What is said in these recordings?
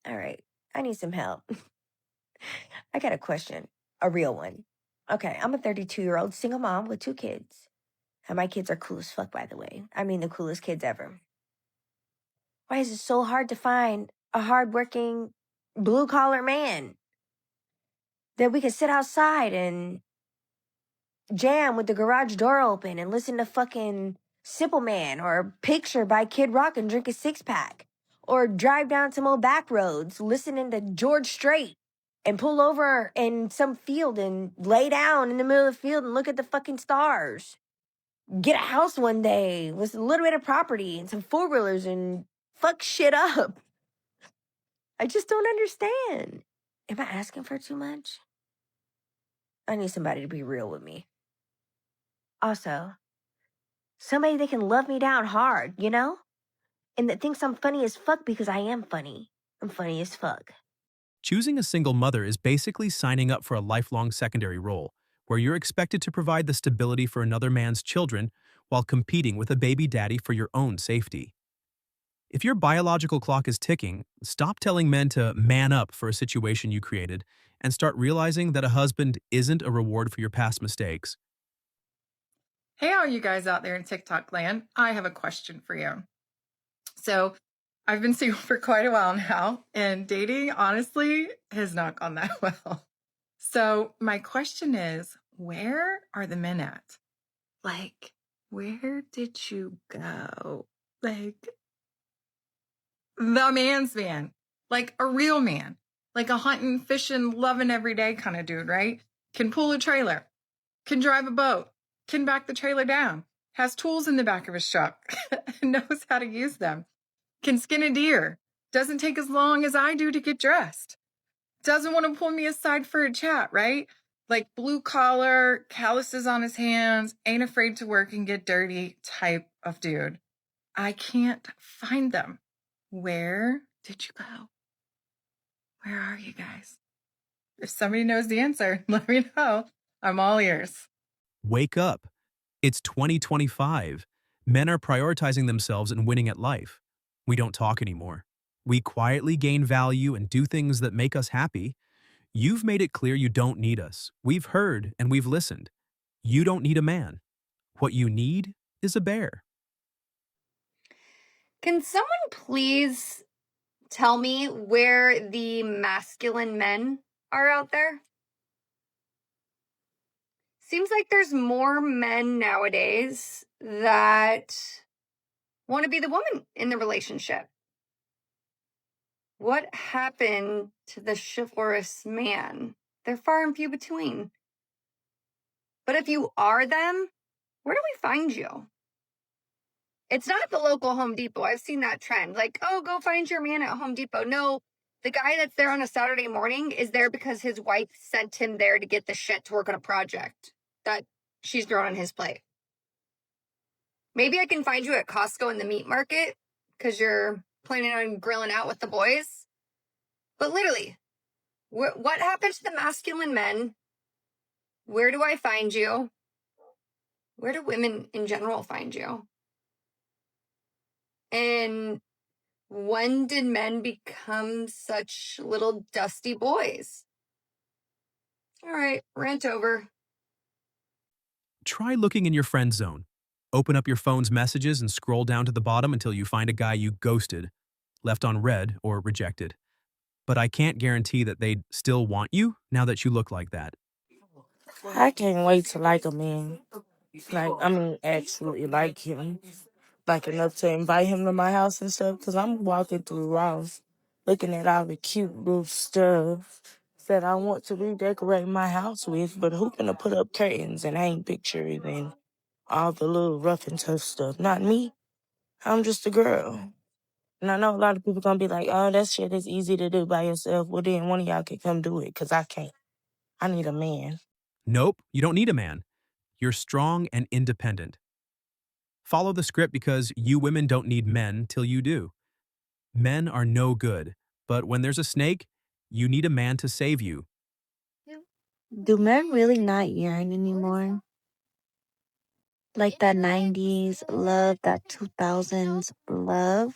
All right. I need some help. I got a question, a real one. Okay, I'm a 32-year-old single mom with 2 kids. And my kids are cool as fuck, by the way. I mean, the coolest kids ever. Why is it so hard to find a hardworking, blue collar man that we can sit outside and jam with the garage door open and listen to fucking Simple Man or Picture by Kid Rock and drink a 6-pack? Or drive down some old back roads listening to George Strait and pull over in some field and lay down in the middle of the field and look at the fucking stars? Get a house one day with a little bit of property and some 4-wheelers and fuck shit up. I just don't understand. Am I asking for too much? I need somebody to be real with me. Also, somebody that can love me down hard, you know? And that thinks I'm funny as fuck because I am funny. I'm funny as fuck. Choosing a single mother is basically signing up for a lifelong secondary role, where you're expected to provide the stability for another man's children while competing with a baby daddy for your own safety. If your biological clock is ticking, stop telling men to man up for a situation you created and start realizing that a husband isn't a reward for your past mistakes. Hey, all you guys out there in TikTok land, I have a question for you. So I've been single for quite a while now, and dating, honestly, has not gone that well. So my question is, where are the men at? Like, where did you go? Like, the man's man. Like a real man. Like a hunting, fishing, loving every day kind of dude, right? Can pull a trailer. Can drive a boat. Can back the trailer down. Has tools in the back of his truck. Knows how to use them. Can skin a deer. Doesn't take as long as I do to get dressed. Doesn't want to pull me aside for a chat, right? Like blue collar, calluses on his hands, ain't afraid to work and get dirty type of dude. I can't find them. Where did you go? Where are you guys? If somebody knows the answer, let me know. I'm all ears. Wake up. It's 2025. Men are prioritizing themselves and winning at life. We don't talk anymore. We quietly gain value and do things that make us happy. You've made it clear you don't need us. We've heard and we've listened. You don't need a man. What you need is a bear. Can someone please tell me where the masculine men are out there? Seems like there's more men nowadays that want to be the woman in the relationship. What happened to the chivalrous man? They're far and few between. But if you are them, where do we find you? It's not at the local Home Depot. I've seen that trend. Like, oh, go find your man at Home Depot. No, the guy that's there on a Saturday morning is there because his wife sent him there to get the shit to work on a project that she's thrown on his plate. Maybe I can find you at Costco in the meat market because you're planning on grilling out with the boys. But literally, what happened to the masculine men? Where do I find you? Where do women in general find you? And when did men become such little dusty boys? All right, rant over. Try looking in your friend zone. Open up your phone's messages and scroll down to the bottom until you find a guy you ghosted, left on red, or rejected. But I can't guarantee that they'd still want you now that you look like that. I can't wait to like a man. Actually like him. Like enough to invite him to my house and stuff. Because I'm walking through Ross looking at all the cute little stuff that I want to redecorate my house with. But who gonna put up curtains and hang pictures and all the little rough and tough stuff? Not me. I'm just a girl. And I know a lot of people gonna be like, oh, that shit is easy to do by yourself. Well, then one of y'all can come do it. Because I can't. I need a man. Nope, you don't need a man. You're strong and independent. Follow the script because you women don't need men till you do. Men are no good, but when there's a snake, you need a man to save you. Do men really not yearn anymore? Like that 90s love, that 2000s love?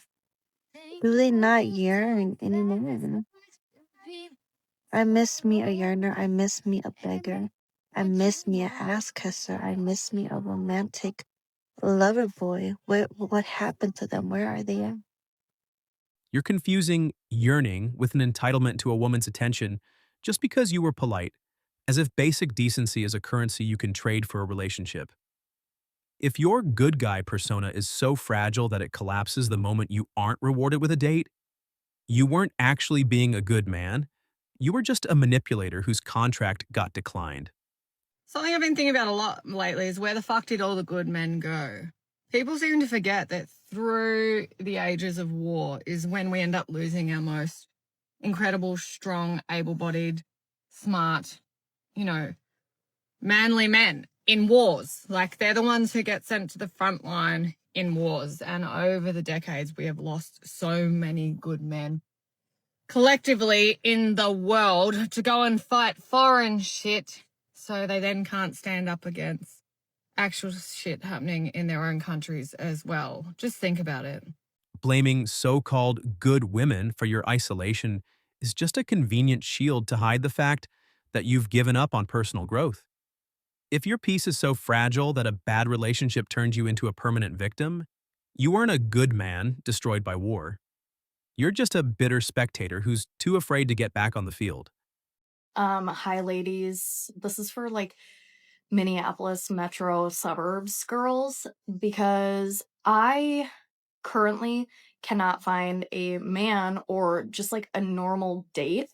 Do they not yearn anymore? I miss me a yearner. I miss me a beggar. I miss me a ass kisser. I miss me a romantic lover boy. What happened to them? Where are they at? You're confusing yearning with an entitlement to a woman's attention just because you were polite, as if basic decency is a currency you can trade for a relationship. If your good guy persona is so fragile that it collapses the moment you aren't rewarded with a date, you weren't actually being a good man. You were just a manipulator whose contract got declined. Something I've been thinking about a lot lately is where the fuck did all the good men go? People seem to forget that through the ages of war is when we end up losing our most incredible, strong, able-bodied, smart, manly men in wars. Like, they're the ones who get sent to the front line in wars. And over the decades, we have lost so many good men collectively in the world to go and fight foreign shit, so they then can't stand up against actual shit happening in their own countries as well. Just think about it. Blaming so-called good women for your isolation is just a convenient shield to hide the fact that you've given up on personal growth. If your peace is so fragile that a bad relationship turns you into a permanent victim, you weren't a good man destroyed by war. You're just a bitter spectator who's too afraid to get back on the field. Hi ladies. This is for like Minneapolis metro suburbs girls because I currently cannot find a man or just like a normal date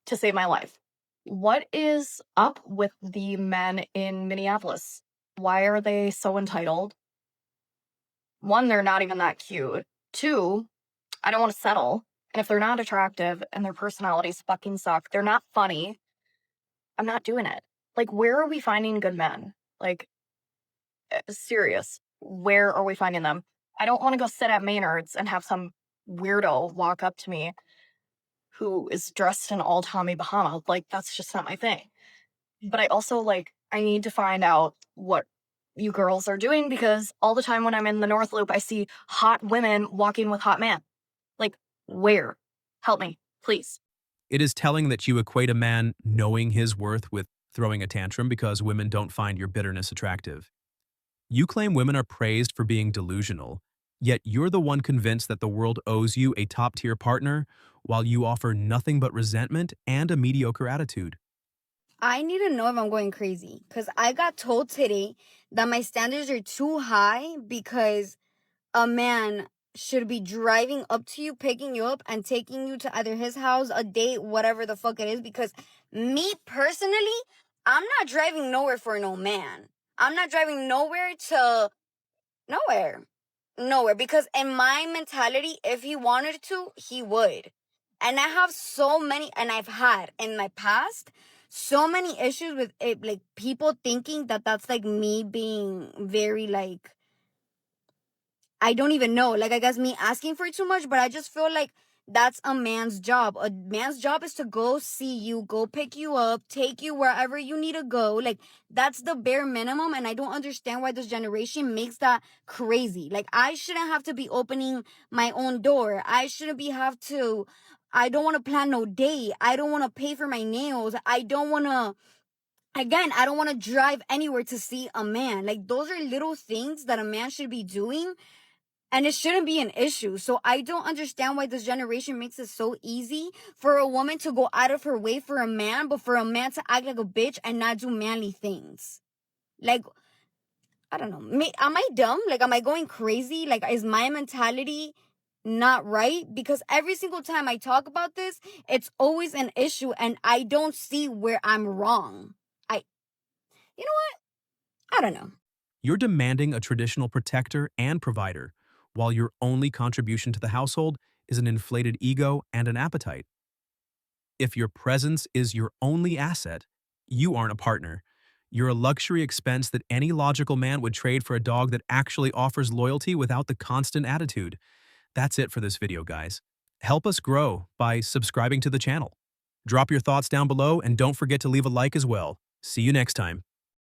to save my life. What is up with the men in Minneapolis? Why are they so entitled? One, they're not even that cute. Two, I don't want to settle. And if they're not attractive and their personalities fucking suck, they're not funny, I'm not doing it. Like, where are we finding good men? Like, serious. Where are we finding them? I don't want to go sit at Maynard's and have some weirdo walk up to me who is dressed in all Tommy Bahama. Like, that's just not my thing. But I also, I need to find out what you girls are doing because all the time when I'm in the North Loop, I see hot women walking with hot men. Like, where? Help me, please. It is telling that you equate a man knowing his worth with throwing a tantrum because women don't find your bitterness attractive. You claim women are praised for being delusional, yet you're the one convinced that the world owes you a top-tier partner while you offer nothing but resentment and a mediocre attitude. I need to know if I'm going crazy because I got told today that my standards are too high because a man should be driving up to you, picking you up, and taking you to either his house, a date, whatever the fuck it is. Because me personally, I'm not driving nowhere for no man. I'm not driving nowhere to nowhere. Nowhere. Because in my mentality, if he wanted to, he would. And I have so many, and I've had in my past so many issues with it, like people thinking that that's like me being very like, I don't even know, like I guess me asking for too much, but I just feel like that's a man's job. A man's job is to go see you, go pick you up, take you wherever you need to go. Like, that's the bare minimum, and I don't understand why this generation makes that crazy. Like, I shouldn't have to be opening my own door. I don't want to plan no date. I don't want to pay for my nails. I don't want to drive anywhere to see a man. Like, those are little things that a man should be doing, and it shouldn't be an issue. So I don't understand why this generation makes it so easy for a woman to go out of her way for a man, but for a man to act like a bitch and not do manly things. Like, I don't know. Am I dumb? Like, am I going crazy? Like, is my mentality not right? Because every single time I talk about this, it's always an issue, and I don't see where I'm wrong. You know what? I don't know. You're demanding a traditional protector and provider, while your only contribution to the household is an inflated ego and an appetite. If your presence is your only asset, you aren't a partner. You're a luxury expense that any logical man would trade for a dog that actually offers loyalty without the constant attitude. That's it for this video, guys. Help us grow by subscribing to the channel. Drop your thoughts down below and don't forget to leave a like as well. See you next time.